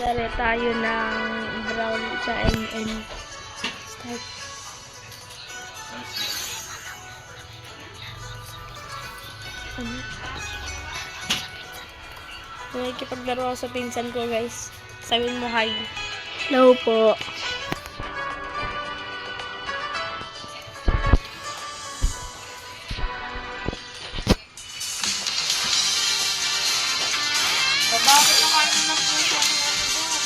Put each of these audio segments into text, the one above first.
maglalaro tayo ng brown sa MN. Start. Ano? Nakikipaglaro ako sa pinsan ko, guys. Sabihin mo hi. Hello po. Bakit naman ng puso ang ano doon?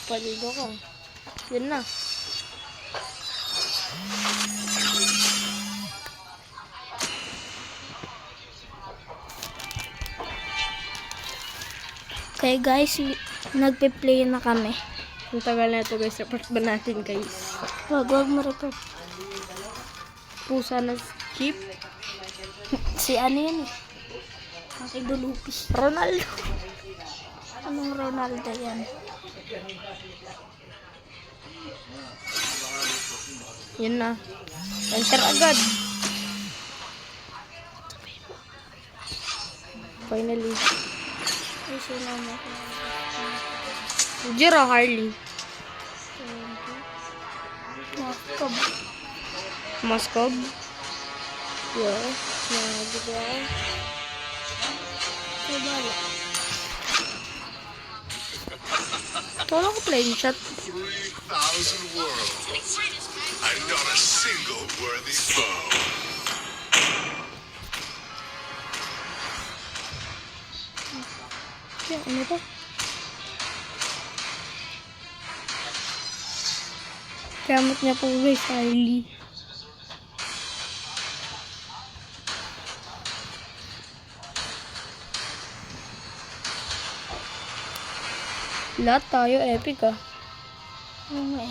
Paligo ka. Yun na. Okay guys, nagpe-play na kami. Ang tagal na ito, guys. Report ba natin, guys? Wag mo report. Pusa na skip. Si ano yun? Ang idolupi. Ronaldo. Anong Ronaldo yan? Yun na. Enter agad. Finally. Ay, sino mo? Jira Harley. Nakakab. Moskov. Yeah. Diba? Kabala. Wala ko playing shot. 3,000 worlds, and not a single worthy foe. Yeah, ano ba? Gamit niya po, guys, Harley. Lahat tayo epic ah. Okay.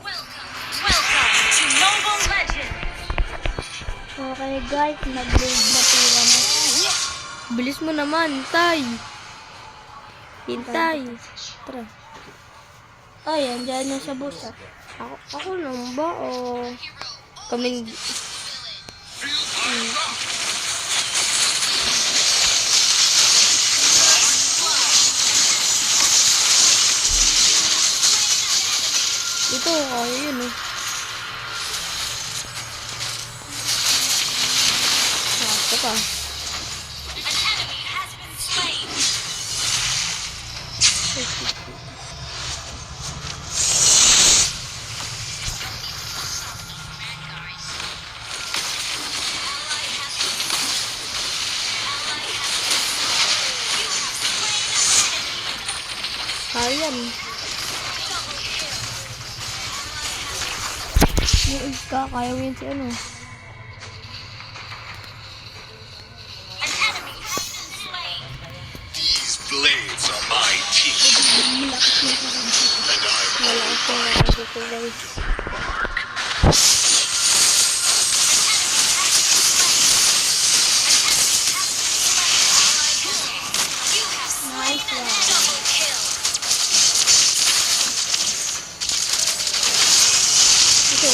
Welcome to Mobile Legends! Okay guys, nag-build na po kami. Bilis mo naman, Tay. Hintay. Tara. Ay, andyan na sa busa. Ako lang ba o kaming... Ito, kaya yun eh. Ito pa. An enemy has been slain! Ayan. Yung iska, kaya mo yun si ano. An enemy has been slain! These blades are my teeth, and I Wala ko na dito, guys. Nice one. Double kill! Ito.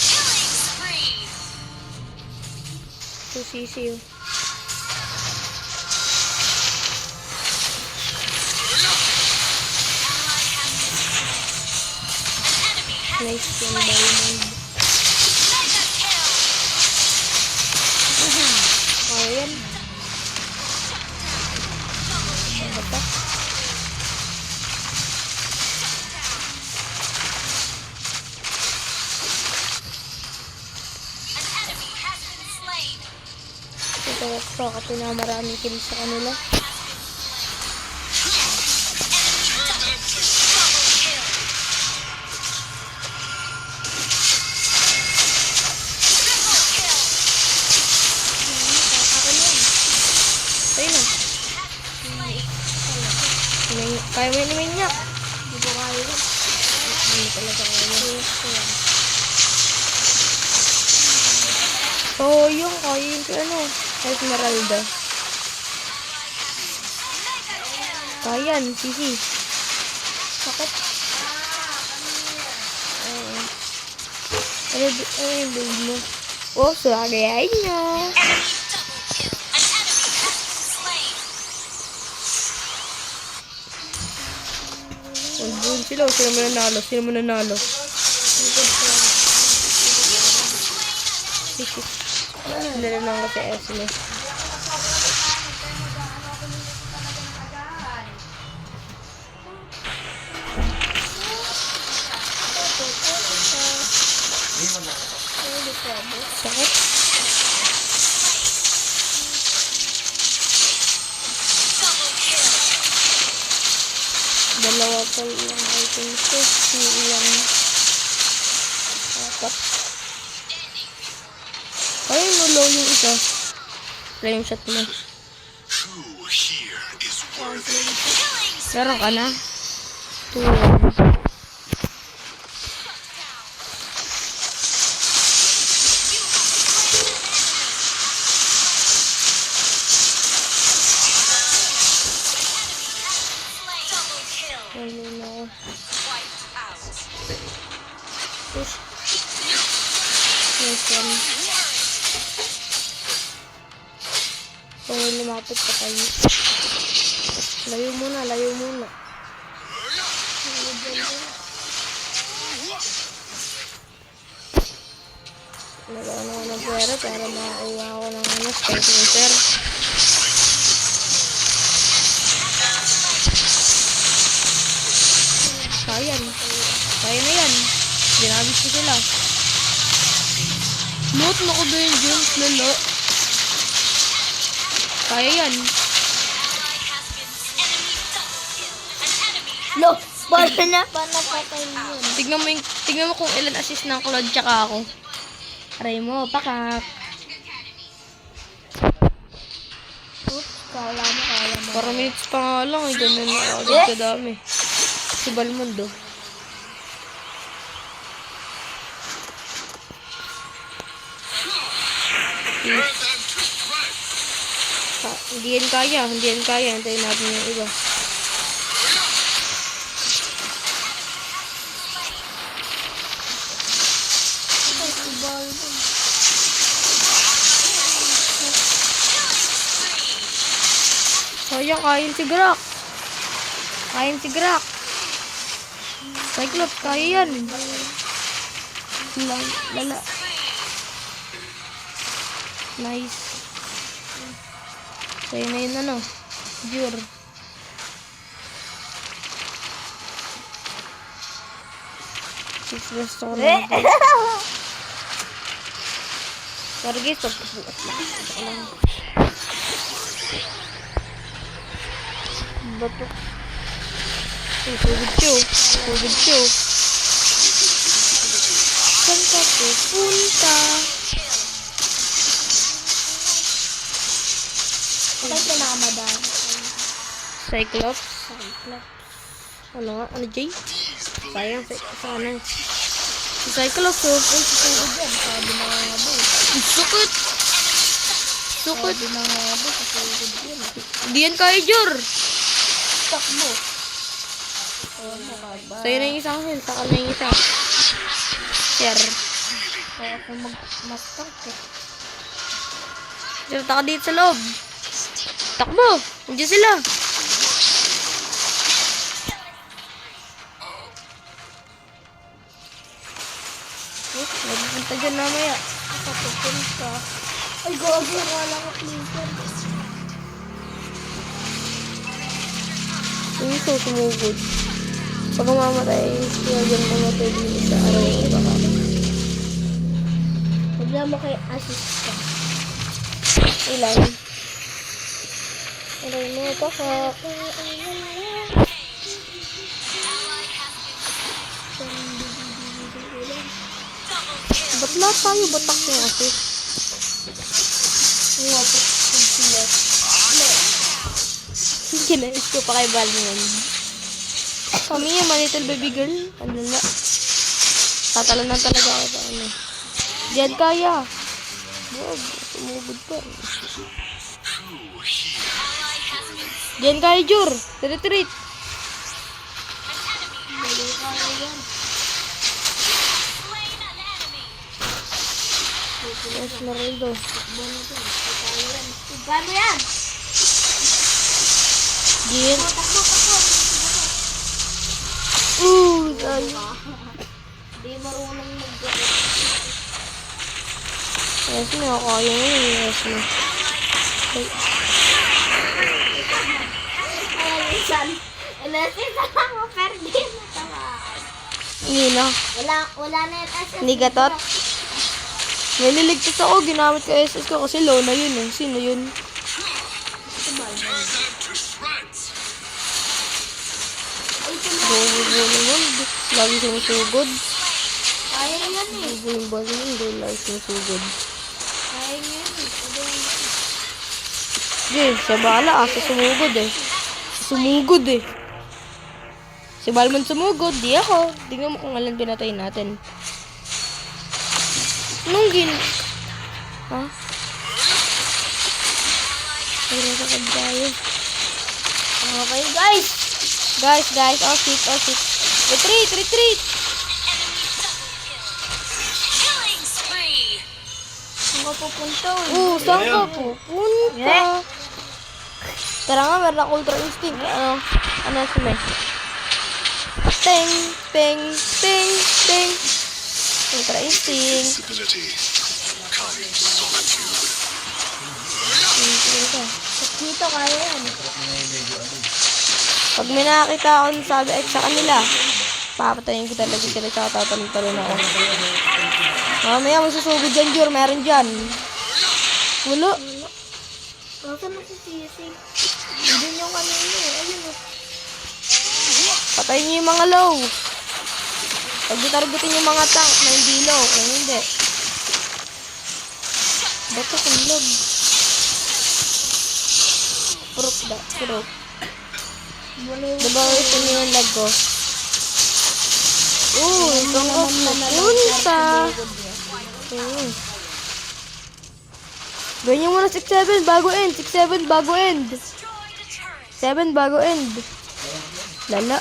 Killing spree! Ito, sisiyo. An enemy has Nice been yung slain! diamond. Mega kill! Kaya yan. Double kill! Bata. An enemy has been slain! Ito, kasi na maraming kills sa kanila. Double kill! Triple kill! Akin yan. Sa'yo na. Kaya mo yun niya. Hindi ko kaya yun. Hindi talaga kaya. So, yung kaya yun si ano. Esmeralda. Kaya yan, sisi. Sakit. Ano yung build mo? Oh, sagayain nyo. Enemy double kill. An enemy has been slain. Build sila. Sino mananalo? Sino mananalo? Hindi na lang kasi sila. Sakit. Double kill. Dalawa pa yung items ko. Yung ilang apat. Ay, nulo yung isa. Flame shot mo. Who here is worthy? Killing spree. Meron ka na? 2. Double kill. Ano na ako? Wiped out. Push. Nice one. Kung lumapit pa tayo. Layo muna, layo muna. Nagawa na ako ng pera para makakuha ako ng Spike Racer. Kaya na yan. Ginabit ko sila. Loot na ko ba yun, James? Lalo. Kaya yan. Lo, paano na? Paano patay yun? Tignan mo kung ilan assist ng Claude tsaka ako. Aray mo, pakak. Oops, kala mo. 4 minutes pa nga lang. Ay, ganun na agad kadami. Si Balmundo. Prepare them to strike. Hindi yan kaya. Hintayin natin yung iba. Sayang, kain si Grak. Cyclops, kaya yan. Lala. Nice. Sa'yo na yun ano. Jure. Six best ako na. Sorry guys, pagpapulat lang. Bato. Sugod siyo. Saan ka pupunta? Patay ka na kamadaan. Cyclops. Ano nga? Ano, Jay? Sayang, sana. Si Cyclops, oh. Ay, sisugod yan. Sabi na nga ba eh. Sukot. Sabi na nga ba, sisugod yan. Hindi yan kaya, Jor. Takbo. Oo, makaba. Sa'yo na yung isang health. Saka na yung isa. Share. Kaya ako mag-tank eh. Share, taka dito sa loob. Takbo. Nandiyan sila. Magpunta dyan namaya. Papupunta. Ay, gogo. Wala ka clinker. Yung ito, tumugod. Pag mamatay, kaya dyan mamatay din sa araw ng baka. Bigla mo kay assist ka. Ilan? Aray mo, pakak. Ba't lahat tayo batak niya kasi? Nga po. Sila. Kinais ko pa kay Balman. Kami yung my little baby girl. Ano na? Tatalo na talaga ako sa ano. Diyan kaya. Wag, tumugod pa. Who here? Diyan kaya, Jor. Retreat. Esmeralda. Gano yan? Gin. Takbo. Tayo. Di marunong mag- Esme, kaya mo yung Esme. Ay, Elasin na lang mo, pero di na. hindi na. Wala na yung SS. Hindi gatot. May niligtas ako, ginamit ko SS ko kasi low na yun eh. Sino yun? Tear them to shreds. Bobo naman. Lagi sinusugod. Kaya yan eh. Bobo yung boss yun, hindi lagi sinusugod. Kaya yan eh. Sige, siya bahala kasi sumugod eh. Sumugod eh. Si Balmon sumugod, di ako. Tingnan mo kung alam pinatay natin. Anong Ha? Nagresakad tayo. Okay guys. Guys, oh shit. Retreat! Killing spree. Saan ka pupunta? Saan ka pupunta? Tara nga, meron ako Ultra Instinct. Ano sila? Ting. Ultra Instinct. Invincibility. Come solitude. Dito kaya yan. Pag may nakakita ako ng sabi X sa kanila, papatayin ko talaga sila sa tatanong-talon ako. Mamaya masusugod dyan, Jor. Meron dyan. Wala. Nasaan na si Sisi? Yun yung kanina eh. Ayun o. Patayin niyo yung mga low. Pag ditargetin yung mga tank na hindi low. Kung hindi. Bato kung log. Purok. Diba ito niyo yung lag ko? Saan ka pupunta? Ganyan mo na 6-7 bago end. 6-7 bago end. 7 bago end. Lala.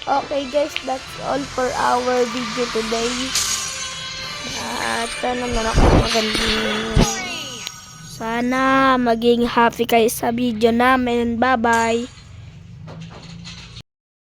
Okay guys, that's all for our video today. At sana maging happy kayo sa video namin. Bye-bye.